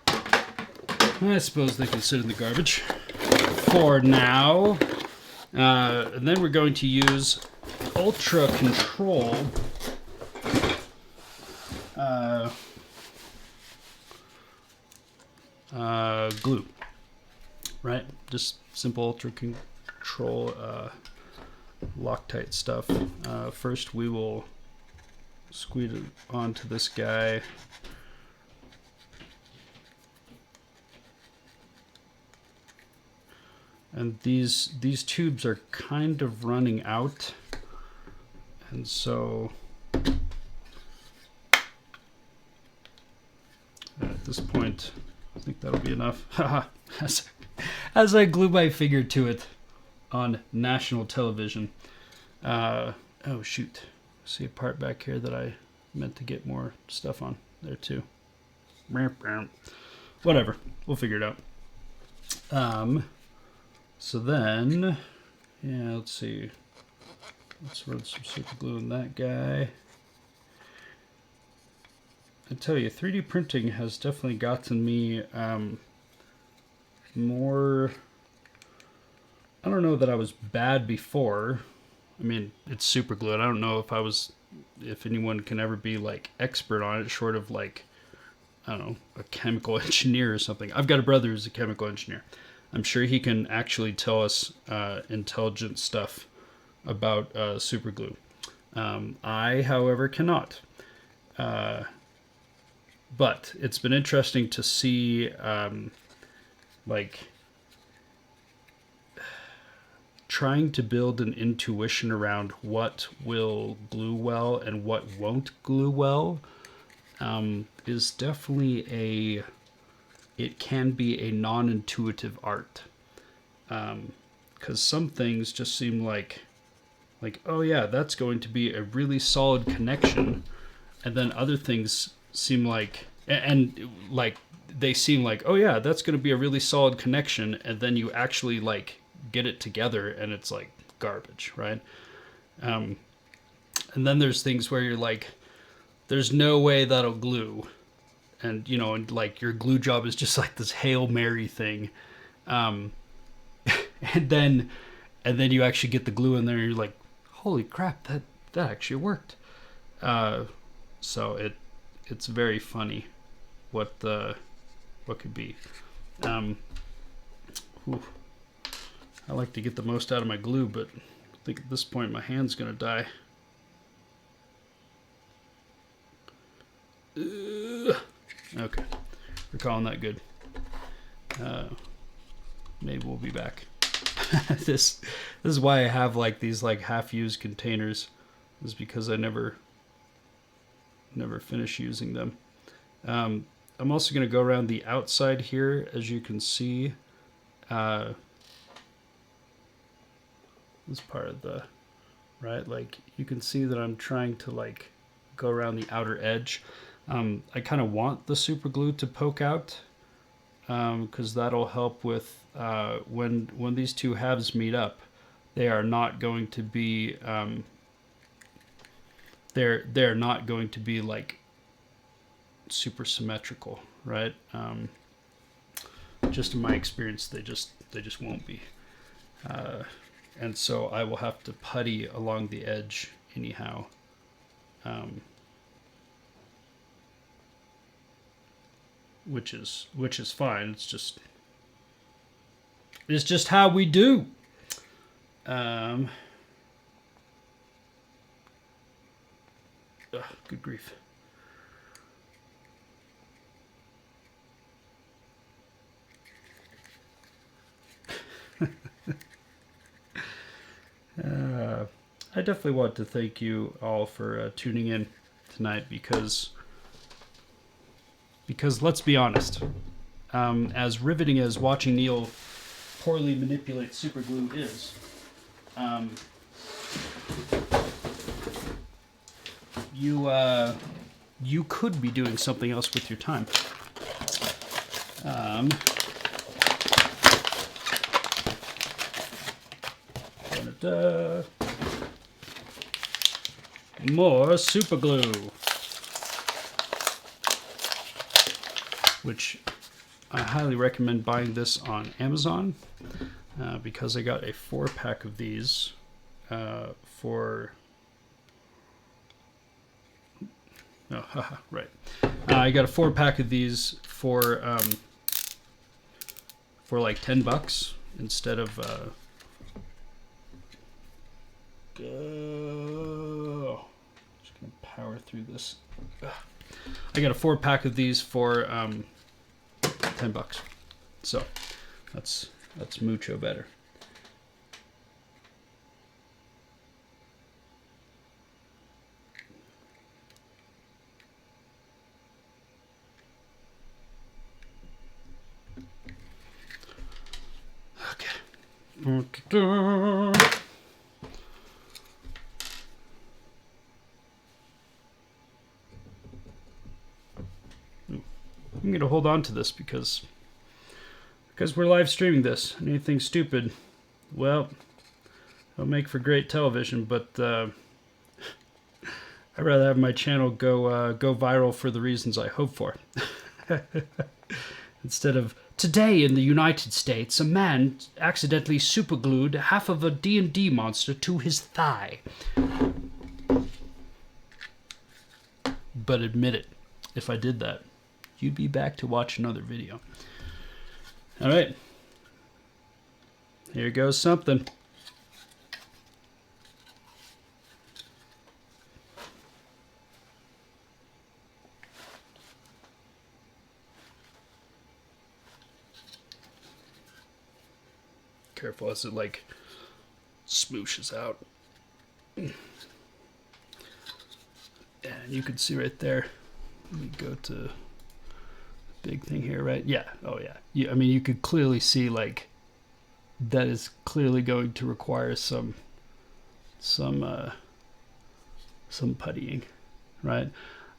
I suppose they can sit in the garbage for now. And then we're going to use Ultra Control glue, right? Just simple Ultra Control Loctite stuff. First we will squeeze it onto this guy. And these tubes are kind of running out, and so at this point I think that'll be enough. as I glue my finger to it on national television. Oh shoot, see a part back here that I meant to get more stuff on there too. Whatever, we'll figure it out. So then, yeah, let's see. Let's run some super glue in that guy. I tell you, 3D printing has definitely gotten me more... I don't know that I was bad before. I mean, it's super glue, and I don't know if anyone can ever be like expert on it, short of like, I don't know, a chemical engineer or something. I've got a brother who's a chemical engineer. I'm sure he can actually tell us intelligent stuff about super glue. I, however, cannot. But it's been interesting to see, like, trying to build an intuition around what will glue well and what won't glue well is definitely it can be a non-intuitive art, because some things just seem like, oh yeah, that's going to be a really solid connection, and then other things seem like, and like they seem like, oh yeah, that's going to be a really solid connection, and then you actually like get it together and it's like garbage, right? And then there's things where you're like, there's no way that'll glue. And, you know, and like your glue job is just like this Hail Mary thing. And then you actually get the glue in there and you're like, holy crap, that actually worked. So it's very funny what could be. I like to get the most out of my glue, but I think at this point my hand's gonna die. Okay, we're calling that good. Maybe we'll be back. This is why I have like these like half-used containers, is because I never finish using them. I'm also going to go around the outside here, as you can see. This part of the right, like you can see that I'm trying to like go around the outer edge. I kind of want the super glue to poke out, because that'll help with when these two halves meet up. They are not going to be they're not going to be like super symmetrical, right? Just in my experience, they just won't be. and so I will have to putty along the edge anyhow. Which is fine. It's just how we do. Good grief. I definitely want to thank you all for tuning in tonight because let's be honest, as riveting as watching Neil poorly manipulate super glue is, you could be doing something else with your time. More super glue, which I highly recommend buying this on Amazon because I got a 4-pack of these for right. I got a 4-pack of these for like $10 instead of just gonna power through this. I got a 4-pack of these for $10, so that's mucho better. Okay. I'm going to hold on to this because we're live streaming this. Anything stupid, well, it'll make for great television, but I'd rather have my channel go viral for the reasons I hope for. Instead of, today in the United States, a man accidentally superglued half of a D&D monster to his thigh. But admit it, if I did that, you'd be back to watch another video. All right. Here goes something. Careful as it like smooshes out. And you can see right there. Let me go to big thing here, right? Yeah. Oh yeah. I mean, you could clearly see like that is clearly going to require some puttying, right?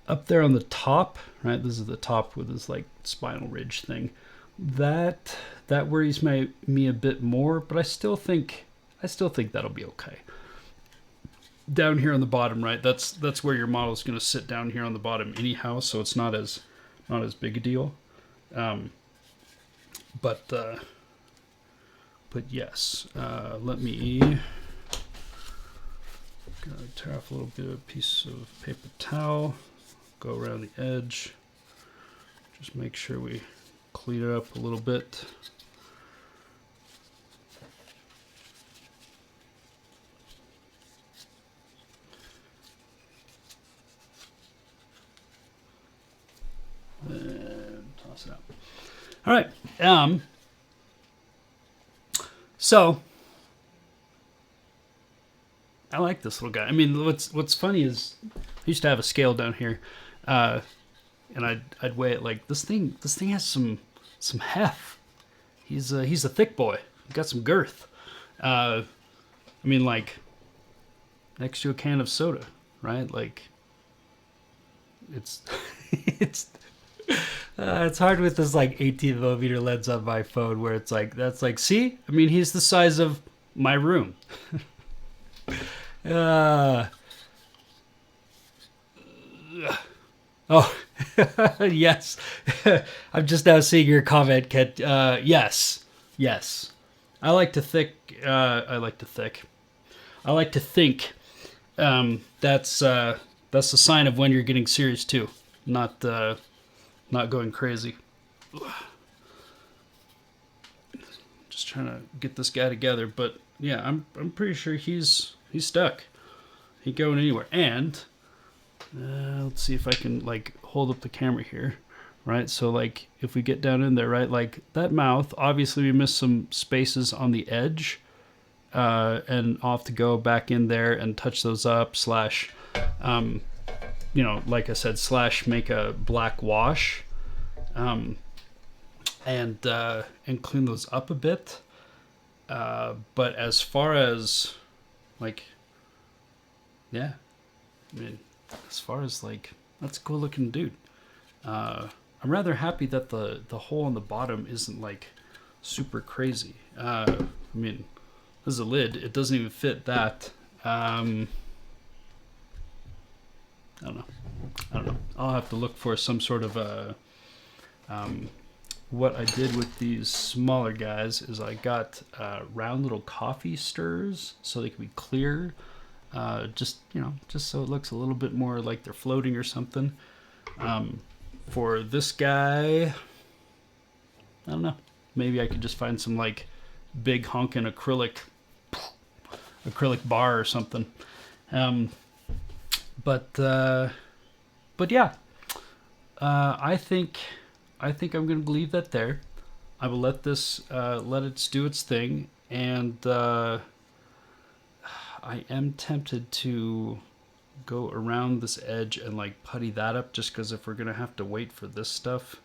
Up there on the top, right? This is the top with this like spinal ridge thing. That worries me a bit more, but I still think that'll be okay. Down here on the bottom, right? That's where your model is going to sit down here on the bottom anyhow, so it's not as big a deal. But yes, let me tear off a little bit of a piece of paper towel, go around the edge, just make sure we clean it up a little bit. And toss it out. All right. So I like this little guy. I mean, what's funny is I used to have a scale down here, and I'd weigh it like this thing. This thing has some heft. He's a thick boy. He's got some girth. I mean, like next to a can of soda, right? Like it's it's hard with this like 18mm lens on my phone where it's like that's like, see? I mean, he's the size of my room. Oh, yes. I'm just now seeing your comment, Kent. Yes. I like to think. I like to think. I like to think. That's a sign of when you're getting serious too, not going crazy. Just trying to get this guy together, but yeah, I'm pretty sure he's stuck. He ain't going anywhere. And let's see if I can like hold up the camera here, right? So like if we get down in there, right, like that mouth, obviously we missed some spaces on the edge, and I'll have to go back in there and touch those up, slash, like I said, slash make a black wash, and clean those up a bit. But as far as like, yeah, I mean, as far as like, that's a cool looking dude. I'm rather happy that the hole on the bottom isn't like super crazy. I mean, this is a lid. It doesn't even fit that. I don't know. I'll have to look for some sort of a. What I did with these smaller guys is I got round little coffee stirs so they can be clear. Just so it looks a little bit more like they're floating or something. For this guy, I don't know. Maybe I could just find some like big honking acrylic bar or something. But yeah, I think I'm going to leave that there. I will let this let it do its thing, and I am tempted to go around this edge and like putty that up, just because if we're going to have to wait for this stuff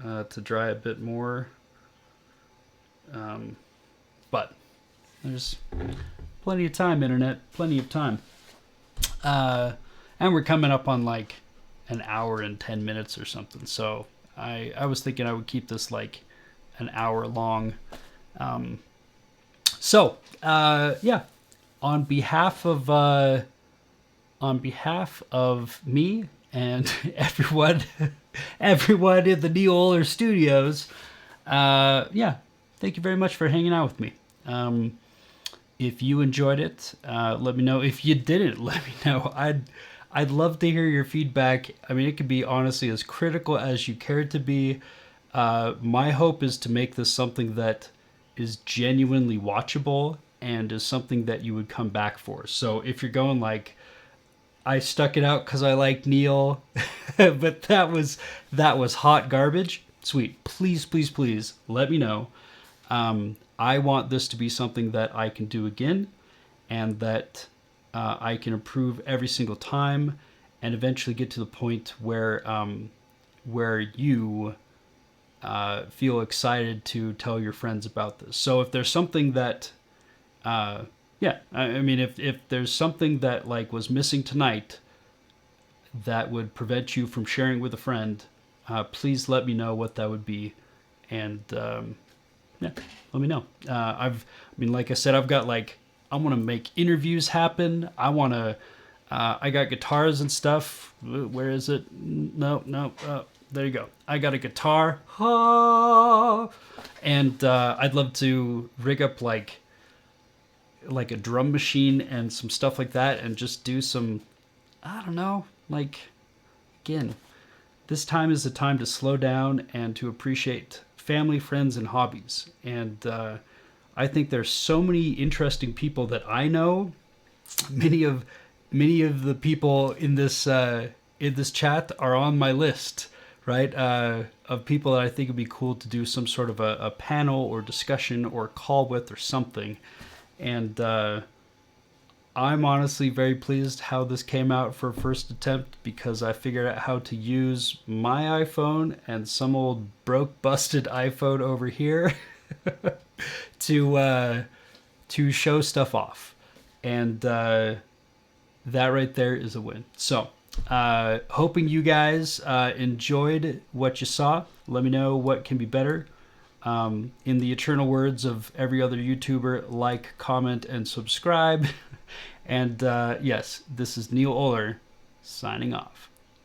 to dry a bit more. But there's plenty of time, internet, plenty of time. And we're coming up on like an hour and 10 minutes or something. So I was thinking I would keep this like an hour long. Yeah, on behalf of me and everyone in the Neil Oler Studios, yeah, thank you very much for hanging out with me. If you enjoyed it, let me know. If you didn't, let me know. I'd love to hear your feedback. I mean, it could be honestly as critical as you care it to be. My hope is to make this something that is genuinely watchable and is something that you would come back for. So if you're going like, I stuck it out because I like Neil, but that was hot garbage, sweet. Please, please, please let me know. I want this to be something that I can do again, and that I can improve every single time, and eventually get to the point where you feel excited to tell your friends about this. So if there's something that, I mean, if there's something that like was missing tonight that would prevent you from sharing with a friend, please let me know what that would be, and yeah, let me know. Like I said, I've got like, I want to make interviews happen. I got guitars and stuff. Where is it? No. There you go. I got a guitar. And I'd love to rig up like a drum machine and some stuff like that, and just do some, I don't know, like, again, this time is the time to slow down and to appreciate family, friends, and hobbies. And I think there's so many interesting people that I know. Many of the people in this chat are on my list, right? Of people that I think would be cool to do some sort of a panel or discussion or call with or something. And I'm honestly very pleased how this came out for a first attempt, because I figured out how to use my iPhone and some old broke busted iPhone over here to show stuff off. And that right there is a win. So hoping you guys enjoyed what you saw. Let me know what can be better. In the eternal words of every other YouTuber, like, comment, and subscribe. And yes, this is Neil Oler signing off.